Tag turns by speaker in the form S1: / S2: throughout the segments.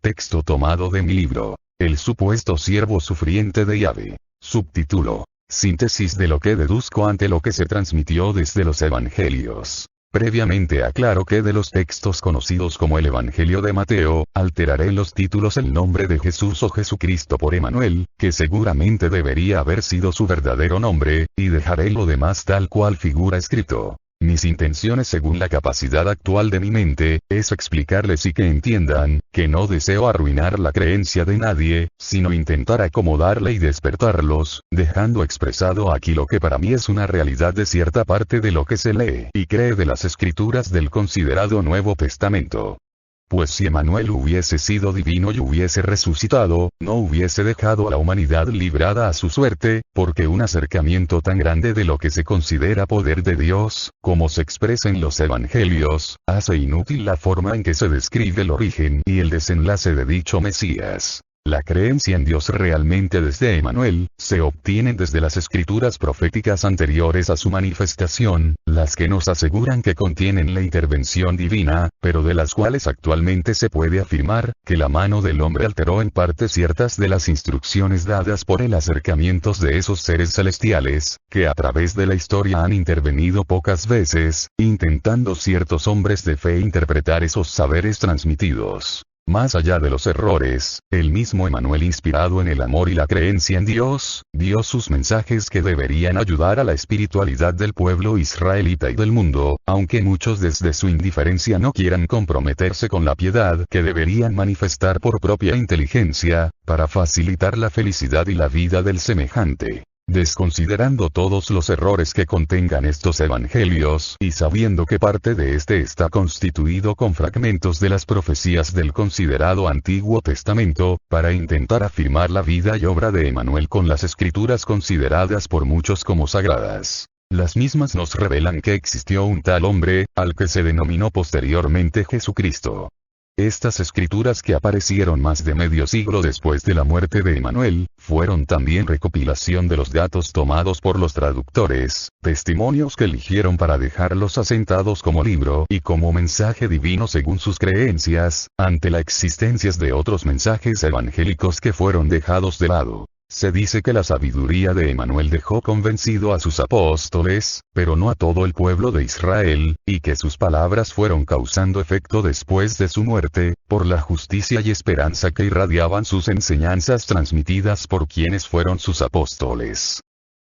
S1: Texto tomado de mi libro. El supuesto siervo sufriente de Yahvé. Subtítulo. Síntesis de lo que deduzco ante lo que se transmitió desde los Evangelios. Previamente aclaro que de los textos conocidos como el Evangelio de Mateo, alteraré en los títulos el nombre de Jesús o Jesucristo por Emanuel, que seguramente debería haber sido su verdadero nombre, y dejaré lo demás tal cual figura escrito. Mis intenciones según la capacidad actual de mi mente, es explicarles y que entiendan, que no deseo arruinar la creencia de nadie, sino intentar acomodarla y despertarlos, dejando expresado aquí lo que para mí es una realidad de cierta parte de lo que se lee y cree de las escrituras del considerado Nuevo Testamento. Pues si Emanuel hubiese sido divino y hubiese resucitado, no hubiese dejado a la humanidad librada a su suerte, porque un acercamiento tan grande de lo que se considera poder de Dios, como se expresa en los Evangelios, hace inútil la forma en que se describe el origen y el desenlace de dicho Mesías. La creencia en Dios realmente desde Emanuel, se obtiene desde las escrituras proféticas anteriores a su manifestación, las que nos aseguran que contienen la intervención divina, pero de las cuales actualmente se puede afirmar, que la mano del hombre alteró en parte ciertas de las instrucciones dadas por el acercamiento de esos seres celestiales, que a través de la historia han intervenido pocas veces, intentando ciertos hombres de fe interpretar esos saberes transmitidos. Más allá de los errores, el mismo Emanuel, inspirado en el amor y la creencia en Dios, dio sus mensajes que deberían ayudar a la espiritualidad del pueblo israelita y del mundo, aunque muchos desde su indiferencia no quieran comprometerse con la piedad que deberían manifestar por propia inteligencia, para facilitar la felicidad y la vida del semejante. Desconsiderando todos los errores que contengan estos evangelios y sabiendo que parte de este está constituido con fragmentos de las profecías del considerado Antiguo Testamento, para intentar afirmar la vida y obra de Emanuel con las escrituras consideradas por muchos como sagradas. Las mismas nos revelan que existió un tal hombre, al que se denominó posteriormente Jesucristo. Estas escrituras, que aparecieron más de medio siglo después de la muerte de Emanuel, fueron también recopilación de los datos tomados por los traductores, testimonios que eligieron para dejarlos asentados como libro y como mensaje divino según sus creencias, ante la existencia de otros mensajes evangélicos que fueron dejados de lado. Se dice que la sabiduría de Emanuel dejó convencido a sus apóstoles, pero no a todo el pueblo de Israel, y que sus palabras fueron causando efecto después de su muerte, por la justicia y esperanza que irradiaban sus enseñanzas transmitidas por quienes fueron sus apóstoles.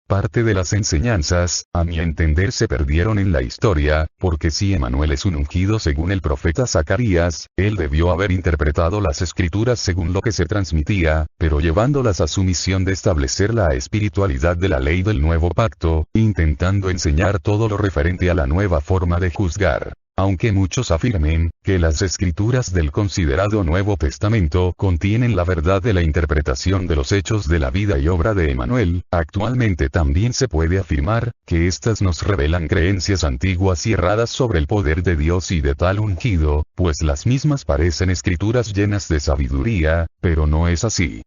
S1: Parte de las enseñanzas, a mi entender, se perdieron en la historia, porque si Emanuel es un ungido según el profeta Zacarías, él debió haber interpretado las escrituras según lo que se transmitía, pero llevándolas a su misión de establecer la espiritualidad de la ley del nuevo pacto, intentando enseñar todo lo referente a la nueva forma de juzgar. Aunque muchos afirmen, que las escrituras del considerado Nuevo Testamento contienen la verdad de la interpretación de los hechos de la vida y obra de Emanuel, actualmente también se puede afirmar, que éstas nos revelan creencias antiguas y erradas sobre el poder de Dios y de tal ungido, pues las mismas parecen escrituras llenas de sabiduría, pero no es así.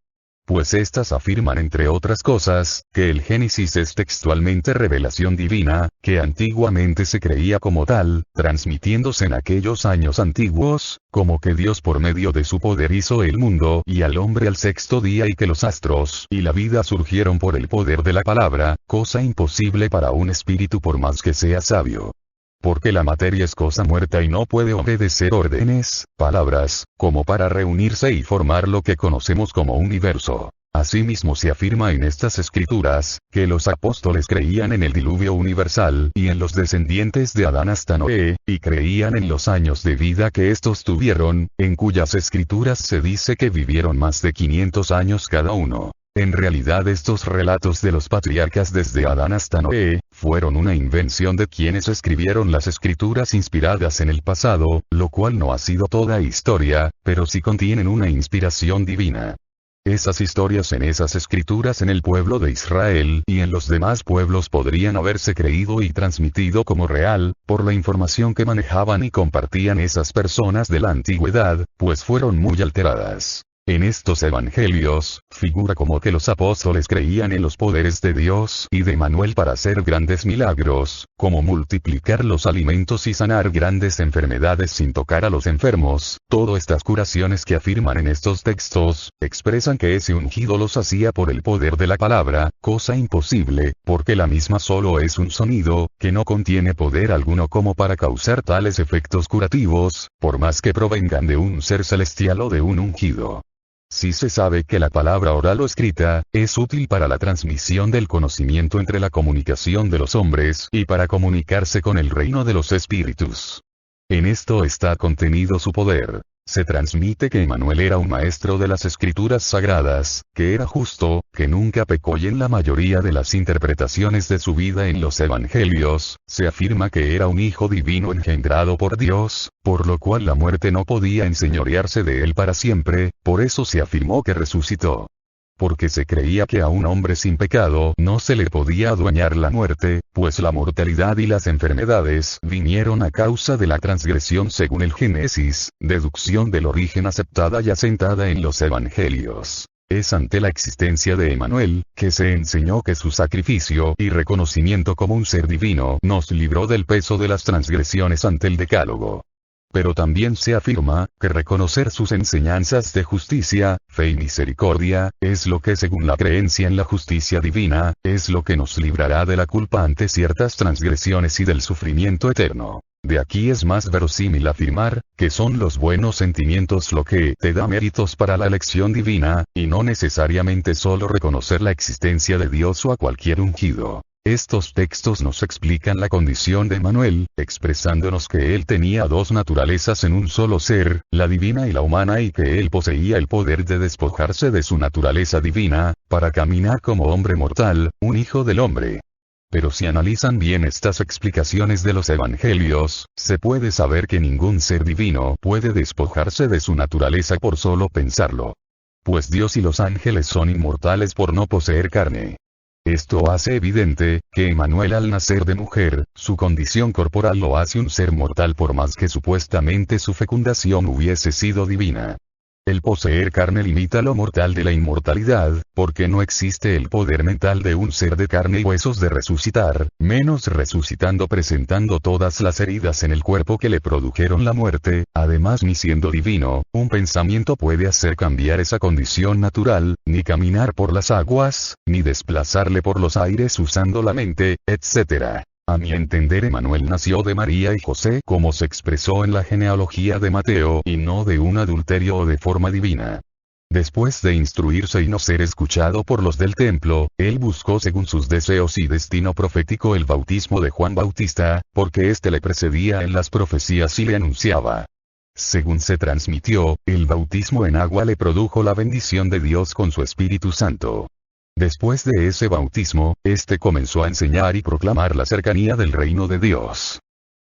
S1: Pues estas afirman, entre otras cosas, que el Génesis es textualmente revelación divina, que antiguamente se creía como tal, transmitiéndose en aquellos años antiguos, como que Dios por medio de su poder hizo el mundo y al hombre al sexto día, y que los astros y la vida surgieron por el poder de la palabra, cosa imposible para un espíritu por más que sea sabio. Porque la materia es cosa muerta y no puede obedecer órdenes, palabras, como para reunirse y formar lo que conocemos como universo. Asimismo se afirma en estas escrituras, que los apóstoles creían en el diluvio universal y en los descendientes de Adán hasta Noé, y creían en los años de vida que estos tuvieron, en cuyas escrituras se dice que vivieron más de 500 años cada uno. En realidad estos relatos de los patriarcas desde Adán hasta Noé, fueron una invención de quienes escribieron las escrituras inspiradas en el pasado, lo cual no ha sido toda historia, pero sí contienen una inspiración divina. Esas historias en esas escrituras en el pueblo de Israel y en los demás pueblos podrían haberse creído y transmitido como real, por la información que manejaban y compartían esas personas de la antigüedad, pues fueron muy alteradas. En estos evangelios, figura como que los apóstoles creían en los poderes de Dios y de Manuel para hacer grandes milagros, como multiplicar los alimentos y sanar grandes enfermedades sin tocar a los enfermos. Todas estas curaciones que afirman en estos textos, expresan que ese ungido los hacía por el poder de la palabra, cosa imposible, porque la misma solo es un sonido, que no contiene poder alguno como para causar tales efectos curativos, por más que provengan de un ser celestial o de un ungido. Si se sabe que la palabra oral o escrita, es útil para la transmisión del conocimiento entre la comunicación de los hombres y para comunicarse con el reino de los espíritus. En esto está contenido su poder. Se transmite que Emmanuel era un maestro de las escrituras sagradas, que era justo, que nunca pecó y en la mayoría de las interpretaciones de su vida en los evangelios, se afirma que era un hijo divino engendrado por Dios, por lo cual la muerte no podía enseñorearse de él para siempre, por eso se afirmó que resucitó. Porque se creía que a un hombre sin pecado no se le podía adueñar la muerte, pues la mortalidad y las enfermedades vinieron a causa de la transgresión según el Génesis, deducción del origen aceptada y asentada en los evangelios. Es ante la existencia de Emmanuel, que se enseñó que su sacrificio y reconocimiento como un ser divino nos libró del peso de las transgresiones ante el Decálogo. Pero también se afirma, que reconocer sus enseñanzas de justicia, fe y misericordia, es lo que según la creencia en la justicia divina, es lo que nos librará de la culpa ante ciertas transgresiones y del sufrimiento eterno. De aquí es más verosímil afirmar, que son los buenos sentimientos lo que te da méritos para la elección divina, y no necesariamente solo reconocer la existencia de Dios o a cualquier ungido. Estos textos nos explican la condición de Emmanuel, expresándonos que él tenía dos naturalezas en un solo ser, la divina y la humana, y que él poseía el poder de despojarse de su naturaleza divina, para caminar como hombre mortal, un hijo del hombre. Pero si analizan bien estas explicaciones de los evangelios, se puede saber que ningún ser divino puede despojarse de su naturaleza por solo pensarlo. Pues Dios y los ángeles son inmortales por no poseer carne. Esto hace evidente, que Emmanuel al nacer de mujer, su condición corporal lo hace un ser mortal por más que supuestamente su fecundación hubiese sido divina. El poseer carne limita lo mortal de la inmortalidad, porque no existe el poder mental de un ser de carne y huesos de resucitar, menos resucitando presentando todas las heridas en el cuerpo que le produjeron la muerte. Además, ni siendo divino, un pensamiento puede hacer cambiar esa condición natural, ni caminar por las aguas, ni desplazarle por los aires usando la mente, etc. A mi entender, Emmanuel nació de María y José como se expresó en la genealogía de Mateo y no de un adulterio o de forma divina. Después de instruirse y no ser escuchado por los del templo, él buscó según sus deseos y destino profético el bautismo de Juan Bautista, porque éste le precedía en las profecías y le anunciaba. Según se transmitió, el bautismo en agua le produjo la bendición de Dios con su Espíritu Santo. Después de ese bautismo, este comenzó a enseñar y proclamar la cercanía del reino de Dios.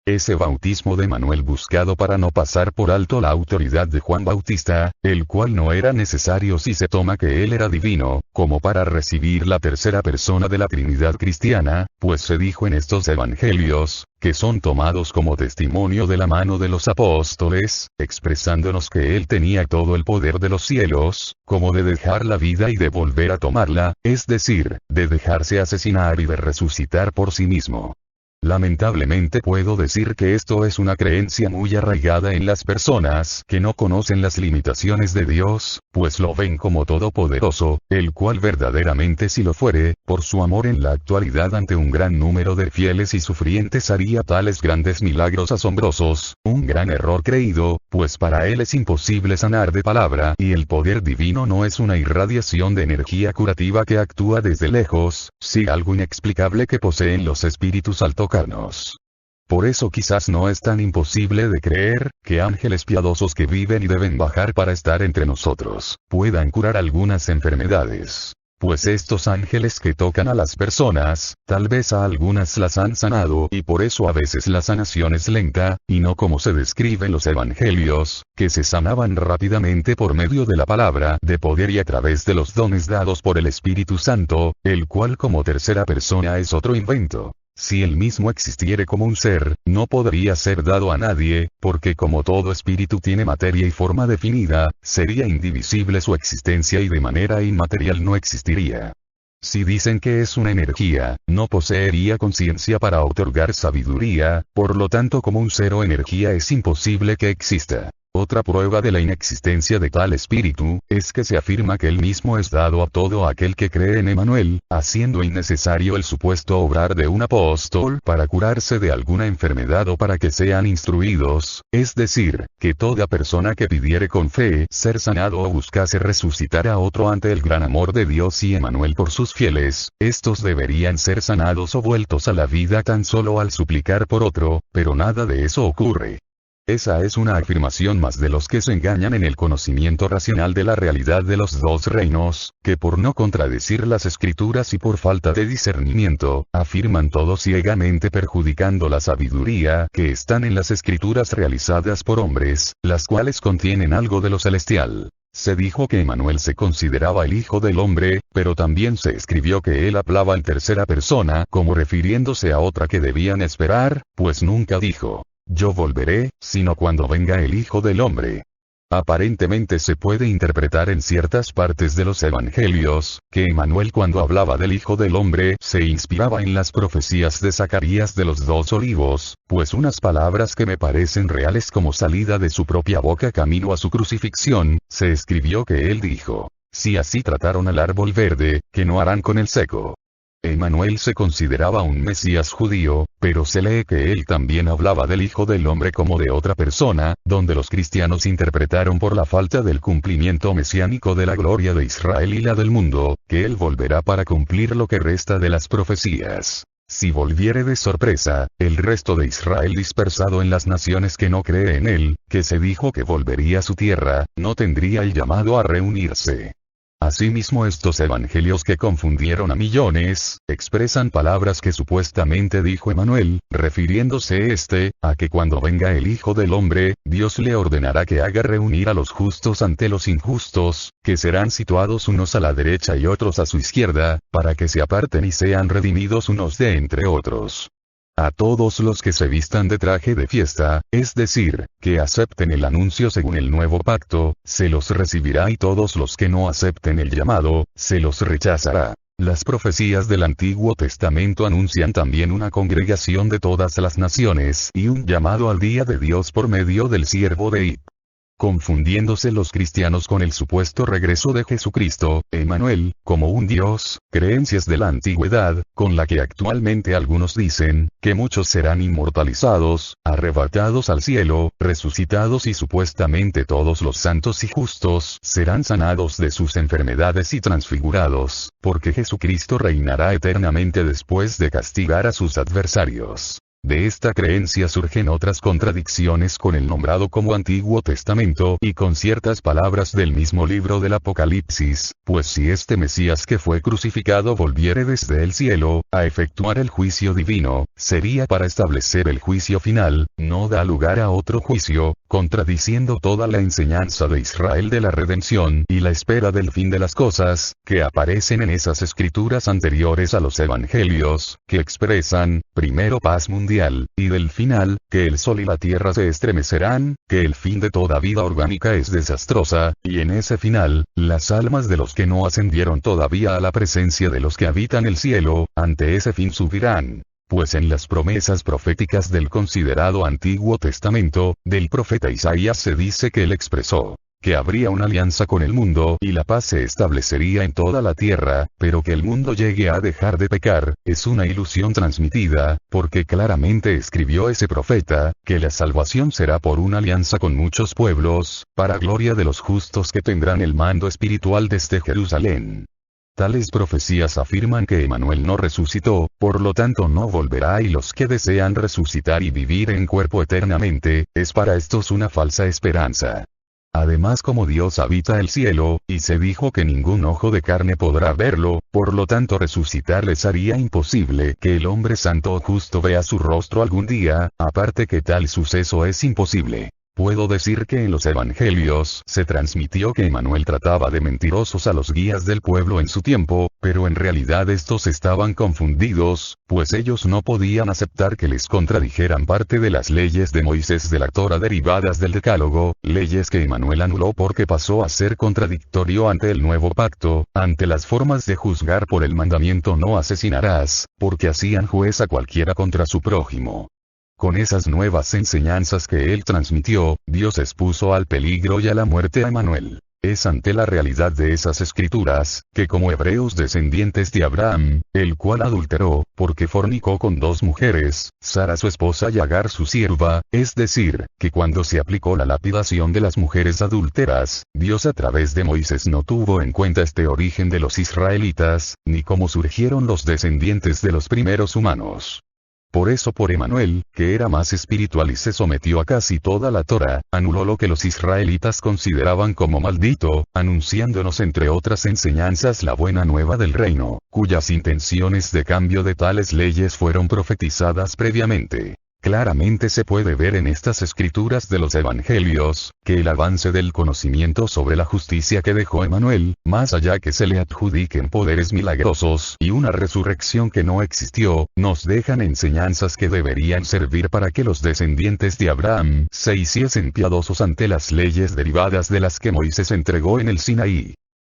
S1: Ese bautismo de Emmanuel buscado para no pasar por alto la autoridad de Juan Bautista, el cual no era necesario si se toma que él era divino, como para recibir la tercera persona de la Trinidad cristiana, pues se dijo en estos evangelios, que son tomados como testimonio de la mano de los apóstoles, expresándonos que él tenía todo el poder de los cielos, como de dejar la vida y de volver a tomarla, es decir, de dejarse asesinar y de resucitar por sí mismo. Lamentablemente puedo decir que esto es una creencia muy arraigada en las personas que no conocen las limitaciones de Dios, pues lo ven como todopoderoso, el cual verdaderamente si lo fuere, por su amor en la actualidad ante un gran número de fieles y sufrientes haría tales grandes milagros asombrosos, un gran error creído, pues para él es imposible sanar de palabra y el poder divino no es una irradiación de energía curativa que actúa desde lejos, sí algo inexplicable que poseen los espíritus al tocarnos. Por eso quizás no es tan imposible de creer, que ángeles piadosos que viven y deben bajar para estar entre nosotros, puedan curar algunas enfermedades. Pues estos ángeles que tocan a las personas, tal vez a algunas las han sanado y por eso a veces la sanación es lenta, y no como se describe en los evangelios, que se sanaban rápidamente por medio de la palabra de poder y a través de los dones dados por el Espíritu Santo, el cual como tercera persona es otro invento. Si él mismo existiere como un ser, no podría ser dado a nadie, porque como todo espíritu tiene materia y forma definida, sería indivisible su existencia y de manera inmaterial no existiría. Si dicen que es una energía, no poseería conciencia para otorgar sabiduría, por lo tanto como un ser o energía es imposible que exista. Otra prueba de la inexistencia de tal espíritu, es que se afirma que él mismo es dado a todo aquel que cree en Emmanuel, haciendo innecesario el supuesto obrar de un apóstol para curarse de alguna enfermedad o para que sean instruidos, es decir, que toda persona que pidiere con fe ser sanado o buscase resucitar a otro ante el gran amor de Dios y Emmanuel por sus fieles, estos deberían ser sanados o vueltos a la vida tan solo al suplicar por otro, pero nada de eso ocurre. Esa es una afirmación más de los que se engañan en el conocimiento racional de la realidad de los dos reinos, que por no contradecir las escrituras y por falta de discernimiento, afirman todo ciegamente perjudicando la sabiduría que están en las escrituras realizadas por hombres, las cuales contienen algo de lo celestial. Se dijo que Emmanuel se consideraba el Hijo del Hombre, pero también se escribió que él hablaba en tercera persona como refiriéndose a otra que debían esperar, pues nunca dijo: yo volveré, sino cuando venga el Hijo del Hombre. Aparentemente se puede interpretar en ciertas partes de los evangelios, que Emmanuel cuando hablaba del Hijo del Hombre se inspiraba en las profecías de Zacarías de los 2 olivos, pues unas palabras que me parecen reales como salida de su propia boca camino a su crucifixión, se escribió que él dijo: si así trataron al árbol verde, ¿qué no harán con el seco? Emmanuel se consideraba un Mesías judío, pero se lee que él también hablaba del Hijo del Hombre como de otra persona, donde los cristianos interpretaron por la falta del cumplimiento mesiánico de la gloria de Israel y la del mundo, que él volverá para cumplir lo que resta de las profecías. Si volviere de sorpresa, el resto de Israel dispersado en las naciones que no cree en él, que se dijo que volvería a su tierra, no tendría el llamado a reunirse. Asimismo estos evangelios que confundieron a millones, expresan palabras que supuestamente dijo Emmanuel, refiriéndose a que cuando venga el Hijo del Hombre, Dios le ordenará que haga reunir a los justos ante los injustos, que serán situados unos a la derecha y otros a su izquierda, para que se aparten y sean redimidos unos de entre otros. A todos los que se vistan de traje de fiesta, es decir, que acepten el anuncio según el nuevo pacto, se los recibirá y todos los que no acepten el llamado, se los rechazará. Las profecías del Antiguo Testamento anuncian también una congregación de todas las naciones y un llamado al día de Dios por medio del siervo de Ib. Confundiéndose los cristianos con el supuesto regreso de Jesucristo, Emmanuel, como un Dios, creencias de la antigüedad, con la que actualmente algunos dicen, que muchos serán inmortalizados, arrebatados al cielo, resucitados y supuestamente todos los santos y justos serán sanados de sus enfermedades y transfigurados, porque Jesucristo reinará eternamente después de castigar a sus adversarios. De esta creencia surgen otras contradicciones con el nombrado como Antiguo Testamento y con ciertas palabras del mismo libro del Apocalipsis, pues si este Mesías que fue crucificado volviere desde el cielo, a efectuar el juicio divino, sería para establecer el juicio final, no da lugar a otro juicio, contradiciendo toda la enseñanza de Israel de la redención y la espera del fin de las cosas, que aparecen en esas escrituras anteriores a los evangelios, que expresan, primero paz mundial, y del final, que el sol y la tierra se estremecerán, que el fin de toda vida orgánica es desastrosa, y en ese final, las almas de los que no ascendieron todavía a la presencia de los que habitan el cielo, ante ese fin subirán. Pues en las promesas proféticas del considerado Antiguo Testamento, del profeta Isaías se dice que él expresó que habría una alianza con el mundo y la paz se establecería en toda la tierra, pero que el mundo llegue a dejar de pecar, es una ilusión transmitida, porque claramente escribió ese profeta, que la salvación será por una alianza con muchos pueblos, para gloria de los justos que tendrán el mando espiritual desde Jerusalén. Tales profecías afirman que Emmanuel no resucitó, por lo tanto no volverá y los que desean resucitar y vivir en cuerpo eternamente, es para estos una falsa esperanza. Además como Dios habita el cielo, y se dijo que ningún ojo de carne podrá verlo, por lo tanto resucitar les haría imposible que el hombre santo o justo vea su rostro algún día, aparte que tal suceso es imposible. Puedo decir que en los evangelios se transmitió que Emmanuel trataba de mentirosos a los guías del pueblo en su tiempo, pero en realidad estos estaban confundidos, pues ellos no podían aceptar que les contradijeran parte de las leyes de Moisés de la Torá derivadas del Decálogo, leyes que Emmanuel anuló porque pasó a ser contradictorio ante el nuevo pacto, ante las formas de juzgar por el mandamiento no asesinarás, porque hacían juez a cualquiera contra su prójimo. Con esas nuevas enseñanzas que él transmitió, Dios expuso al peligro y a la muerte a Emmanuel. Es ante la realidad de esas escrituras, que como hebreos descendientes de Abraham, el cual adulteró, porque fornicó con 2 mujeres, Sara su esposa y Agar su sierva, es decir, que cuando se aplicó la lapidación de las mujeres adúlteras, Dios a través de Moisés no tuvo en cuenta este origen de los israelitas, ni cómo surgieron los descendientes de los primeros humanos. Por eso por Emmanuel, que era más espiritual y se sometió a casi toda la Torá, anuló lo que los israelitas consideraban como maldito, anunciándonos entre otras enseñanzas la buena nueva del reino, cuyas intenciones de cambio de tales leyes fueron profetizadas previamente. Claramente se puede ver en estas escrituras de los evangelios, que el avance del conocimiento sobre la justicia que dejó Emmanuel, más allá que se le adjudiquen poderes milagrosos y una resurrección que no existió, nos dejan enseñanzas que deberían servir para que los descendientes de Abraham se hiciesen piadosos ante las leyes derivadas de las que Moisés entregó en el Sinaí.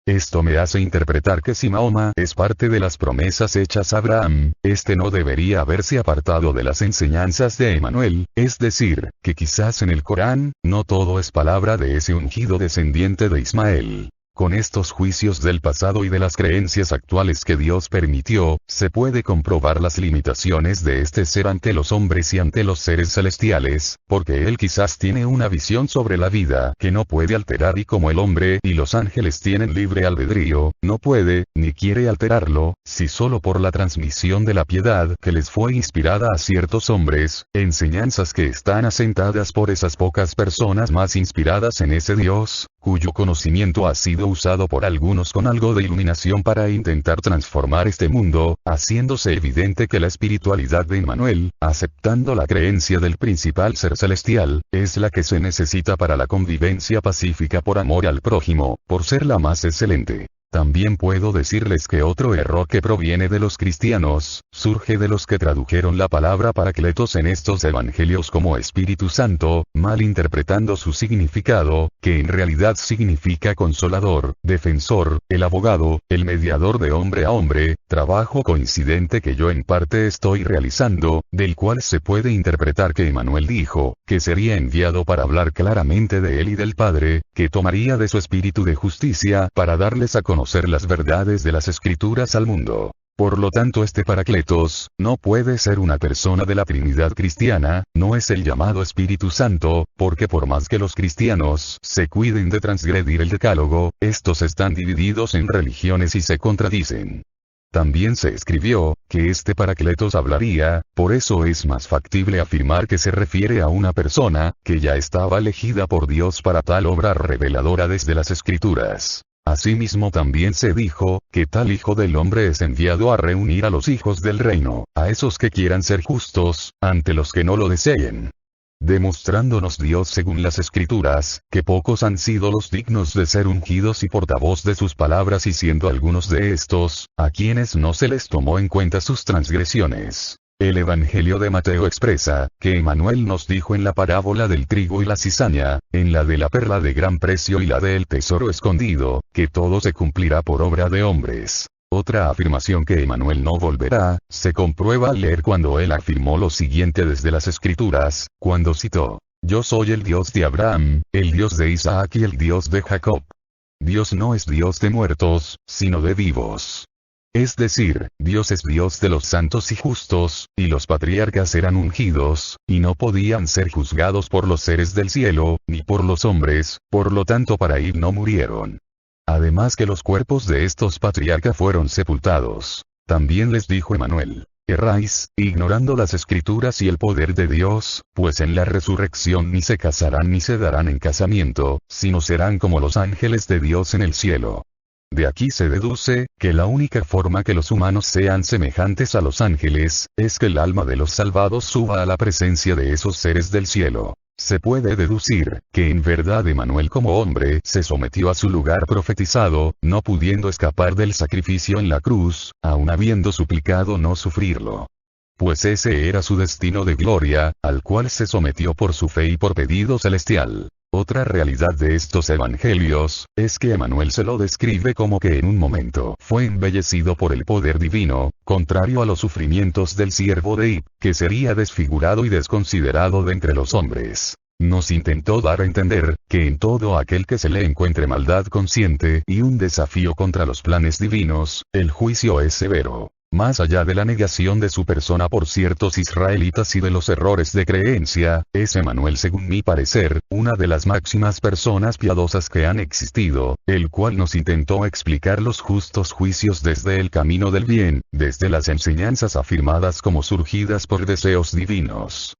S1: Esto me hace interpretar que si Mahoma es parte de las promesas hechas a Abraham, este no debería haberse apartado de las enseñanzas de Emmanuel, es decir, que quizás en el Corán, no todo es palabra de ese ungido descendiente de Ismael. Con estos juicios del pasado y de las creencias actuales que Dios permitió, se puede comprobar las limitaciones de este ser ante los hombres y ante los seres celestiales, porque él quizás tiene una visión sobre la vida que no puede alterar y como el hombre y los ángeles tienen libre albedrío, no puede, ni quiere alterarlo, si solo por la transmisión de la piedad que les fue inspirada a ciertos hombres, enseñanzas que están asentadas por esas pocas personas más inspiradas en ese Dios, cuyo conocimiento ha sido usado por algunos con algo de iluminación para intentar transformar este mundo, haciéndose evidente que la espiritualidad de Emmanuel, aceptando la creencia del principal ser celestial, es la que se necesita para la convivencia pacífica por amor al prójimo, por ser la más excelente. También puedo decirles que otro error que proviene de los cristianos, surge de los que tradujeron la palabra Paracletos en estos evangelios como Espíritu Santo, mal interpretando su significado, que en realidad significa consolador, defensor, el abogado, el mediador de hombre a hombre, trabajo coincidente que yo en parte estoy realizando, del cual se puede interpretar que Emmanuel dijo, que sería enviado para hablar claramente de él y del Padre, que tomaría de su espíritu de justicia para darles a conocer las verdades de las escrituras al mundo. Por lo tanto este Paracletos, no puede ser una persona de la Trinidad cristiana, no es el llamado Espíritu Santo, porque por más que los cristianos se cuiden de transgredir el decálogo, estos están divididos en religiones y se contradicen. También se escribió, que este Paracletos hablaría, por eso es más factible afirmar que se refiere a una persona, que ya estaba elegida por Dios para tal obra reveladora desde las Escrituras. Asimismo también se dijo, que tal Hijo del Hombre es enviado a reunir a los hijos del reino, a esos que quieran ser justos, ante los que no lo deseen. Demostrándonos Dios según las Escrituras, que pocos han sido los dignos de ser ungidos y portavoz de sus palabras y siendo algunos de estos, a quienes no se les tomó en cuenta sus transgresiones. El Evangelio de Mateo expresa, que Emmanuel nos dijo en la parábola del trigo y la cizaña, en la de la perla de gran precio y la del tesoro escondido, que todo se cumplirá por obra de hombres. Otra afirmación que Emmanuel no volverá, se comprueba al leer cuando él afirmó lo siguiente desde las Escrituras, cuando citó, «Yo soy el Dios de Abraham, el Dios de Isaac y el Dios de Jacob». Dios no es Dios de muertos, sino de vivos. Es decir, Dios es Dios de los santos y justos, y los patriarcas eran ungidos, y no podían ser juzgados por los seres del cielo, ni por los hombres, por lo tanto para ir no murieron. Además que los cuerpos de estos patriarcas fueron sepultados. También les dijo Emmanuel, erráis, ignorando las Escrituras y el poder de Dios, pues en la resurrección ni se casarán ni se darán en casamiento, sino serán como los ángeles de Dios en el cielo. De aquí se deduce, que la única forma que los humanos sean semejantes a los ángeles, es que el alma de los salvados suba a la presencia de esos seres del cielo. Se puede deducir, que en verdad Emanuel como hombre se sometió a su lugar profetizado, no pudiendo escapar del sacrificio en la cruz, aun habiendo suplicado no sufrirlo. Pues ese era su destino de gloria, al cual se sometió por su fe y por pedido celestial. Otra realidad de estos evangelios, es que Emanuel se lo describe como que en un momento fue embellecido por el poder divino, contrario a los sufrimientos del siervo de Ib, que sería desfigurado y desconsiderado de entre los hombres. Nos intentó dar a entender, que en todo aquel que se le encuentre maldad consciente y un desafío contra los planes divinos, el juicio es severo. Más allá de la negación de su persona por ciertos israelitas y de los errores de creencia, es Emanuel según mi parecer, una de las máximas personas piadosas que han existido, el cual nos intentó explicar los justos juicios desde el camino del bien, desde las enseñanzas afirmadas como surgidas por deseos divinos.